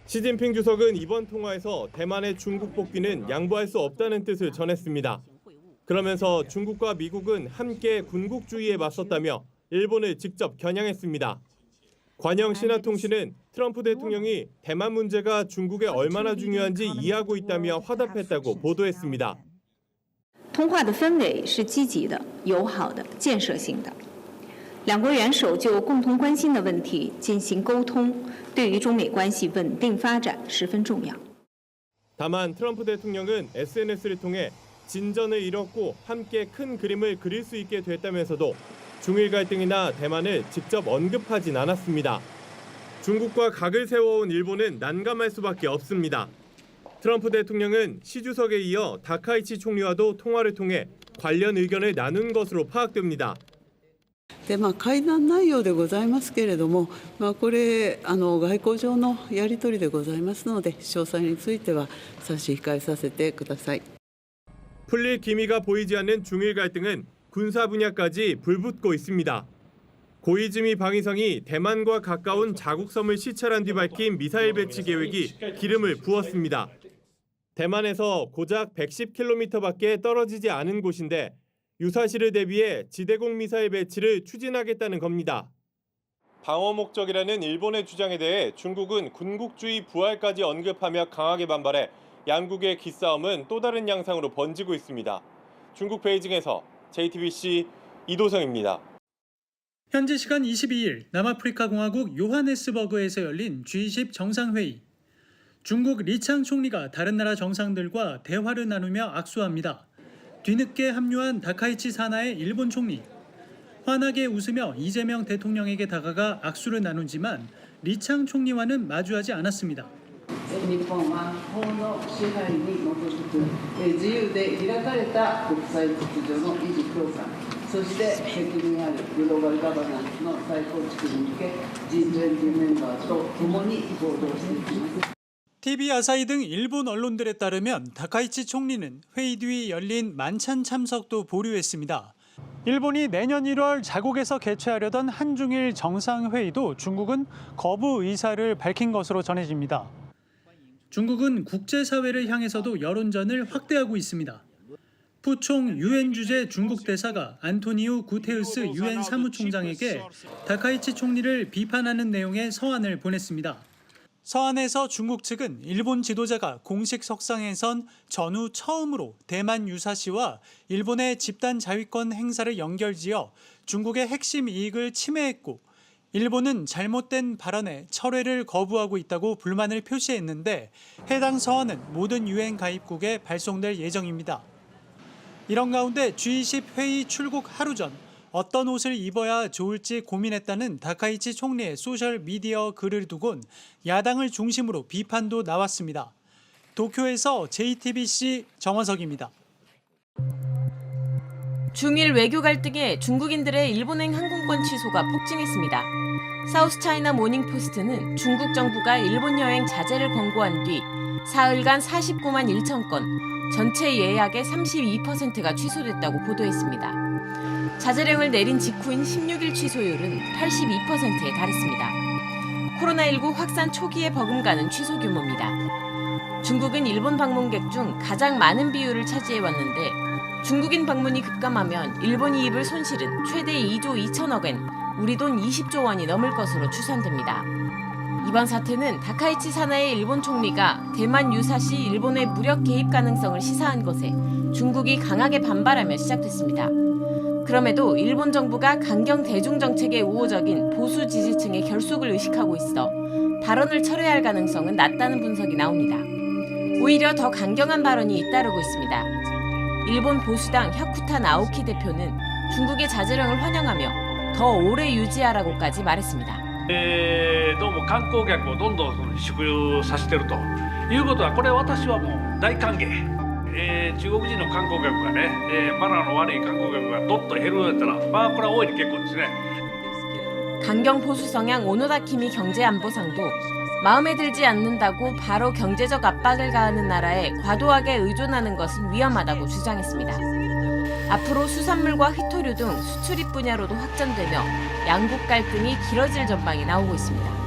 시진핑 주석은 이번 통화에서 대만의 중국 복귀는 양보할 수 없다는 뜻을 전했습니다. 그러면서 중국과 미국은 함께 군국주의에 맞섰다며 일본을 직접 겨냥했습니다. 관영 신화통신은 트럼프 대통령이 대만 문제가 중국에 얼마나 중요한지 이해하고 있다며 화답했다고 보도했습니다. 通话的氛围是积极的、友好的、建设性的。两国元首就共同关心的问题进行沟通，对于中美关系稳定发展十分重要。 다만 트럼프 대통령은 SNS를 통해 진전을 이뤘고 함께 큰 그림을 그릴 수 있게 됐다면서도 중일 갈등이나 대만을 직접 언급하진 않았습니다. 중국과 각을 세워온 일본은 난감할 수밖에 없습니다. 트럼프 대통령은 시 주석에 이어 다카이치 총리와도 통화를 통해 관련 의견을 나눈 것으로 파악됩니다. で会談内容でございますけれども、これ外交上のやり取りでございますので、詳細については差し控えさせてください。 풀릴 기미가 보이지 않는 중일 갈등은 군사 분야까지 불붙고 있습니다. 고이즈미 방위성이 대만과 가까운 자국섬을 시찰한 뒤 밝힌 미사일 배치 계획이 기름을 부었습니다. 대만에서 고작 110km밖에 떨어지지 않은 곳인데 유사시를 대비해 지대공 미사일 배치를 추진하겠다는 겁니다. 방어 목적이라는 일본의 주장에 대해 중국은 군국주의 부활까지 언급하며 강하게 반발해 양국의 기싸움은 또 다른 양상으로 번지고 있습니다. 중국 베이징에서 JTBC 이도성입니다. 현지 시간 22일 남아프리카 공화국 요하네스버그에서 열린 G20 정상회의. 중국 리창 총리가 다른 나라 정상들과 대화를 나누며 악수합니다. 뒤늦게 합류한 다카이치 사나의 일본 총리. 환하게 웃으며 이재명 대통령에게 다가가 악수를 나누지만 리창 총리와는 마주하지 않았습니다. 日本は法の支配に基づく自由で開かれた国際秩序の維持強化、そして責任あるグローバルガバナンスの再構築に向け G20 メンバーと共に行動していきます。 TV 아사히 등 일본 언론들에 따르면 다카이치 총리는 회의 뒤 열린 만찬 참석도 보류했습니다. 일본이 내년 1월 자국에서 개최하려던 한중일 정상회의도 중국은 거부 의사를 밝힌 것으로 전해집니다. 중국은 국제사회를 향해서도 여론전을 확대하고 있습니다. 푸총 유엔 주재 중국 대사가 안토니우 구테우스 유엔 사무총장에게 다카이치 총리를 비판하는 내용의 서한을 보냈습니다. 서한에서 중국 측은 일본 지도자가 공식 석상에 선 전후 처음으로 대만 유사시와 일본의 집단 자위권 행사를 연결지어 중국의 핵심 이익을 침해했고 일본은 잘못된 발언에 철회를 거부하고 있다고 불만을 표시했는데 해당 서한은 모든 유엔 가입국에 발송될 예정입니다. 이런 가운데 G20 회의 출국 하루 전 어떤 옷을 입어야 좋을지 고민했다는 다카이치 총리의 소셜미디어 글을 두곤 야당을 중심으로 비판도 나왔습니다. 도쿄에서 JTBC 정원석입니다. 중일 외교 갈등에 중국인들의 일본행 항공권 취소가 폭증했습니다. 사우스차이나 모닝포스트는 중국 정부가 일본 여행 자제를 권고한 뒤 사흘간 49만 1천 건, 전체 예약의 32%가 취소됐다고 보도했습니다. 자제령을 내린 직후인 16일 취소율은 82%에 달했습니다. 코로나19 확산 초기에 버금가는 취소 규모입니다. 중국은 일본 방문객 중 가장 많은 비율을 차지해왔는데 중국인 방문이 급감하면 일본이 입을 손실은 최대 2조 2천억 엔, 우리 돈 20조 원이 넘을 것으로 추산됩니다. 이번 사태는 다카이치 사나의 일본 총리가 대만 유사시 일본의 무력 개입 가능성을 시사한 것에 중국이 강하게 반발하며 시작됐습니다. 그럼에도 일본 정부가 강경 대중 정책에 우호적인 보수 지지층의 결속을 의식하고 있어 발언을 철회할 가능성은 낮다는 분석이 나옵니다. 오히려 더 강경한 발언이 잇따르고 있습니다. 일본 보수당 혁쿠타 나오키 대표는 중국의 자제령을 환영하며 더 오래 유지하라고까지 말했습니다. どうも観光客をどんどん縮小させてるということはこれ私はもう大歓迎。中国人の観光客がね、マナーの悪い観光客がどっと減るんやったら、これは大いに結構ですね。 강경 보수 성향 오노다 키미 경제안보상도 마음에 들지 않는다고 바로 경제적 압박을 가하는 나라에 과도하게 의존하는 것은 위험하다고 주장했습니다. 앞으로 수산물과 희토류 등 수출입 분야로도 확장되며 양국 갈등이 길어질 전망이 나오고 있습니다.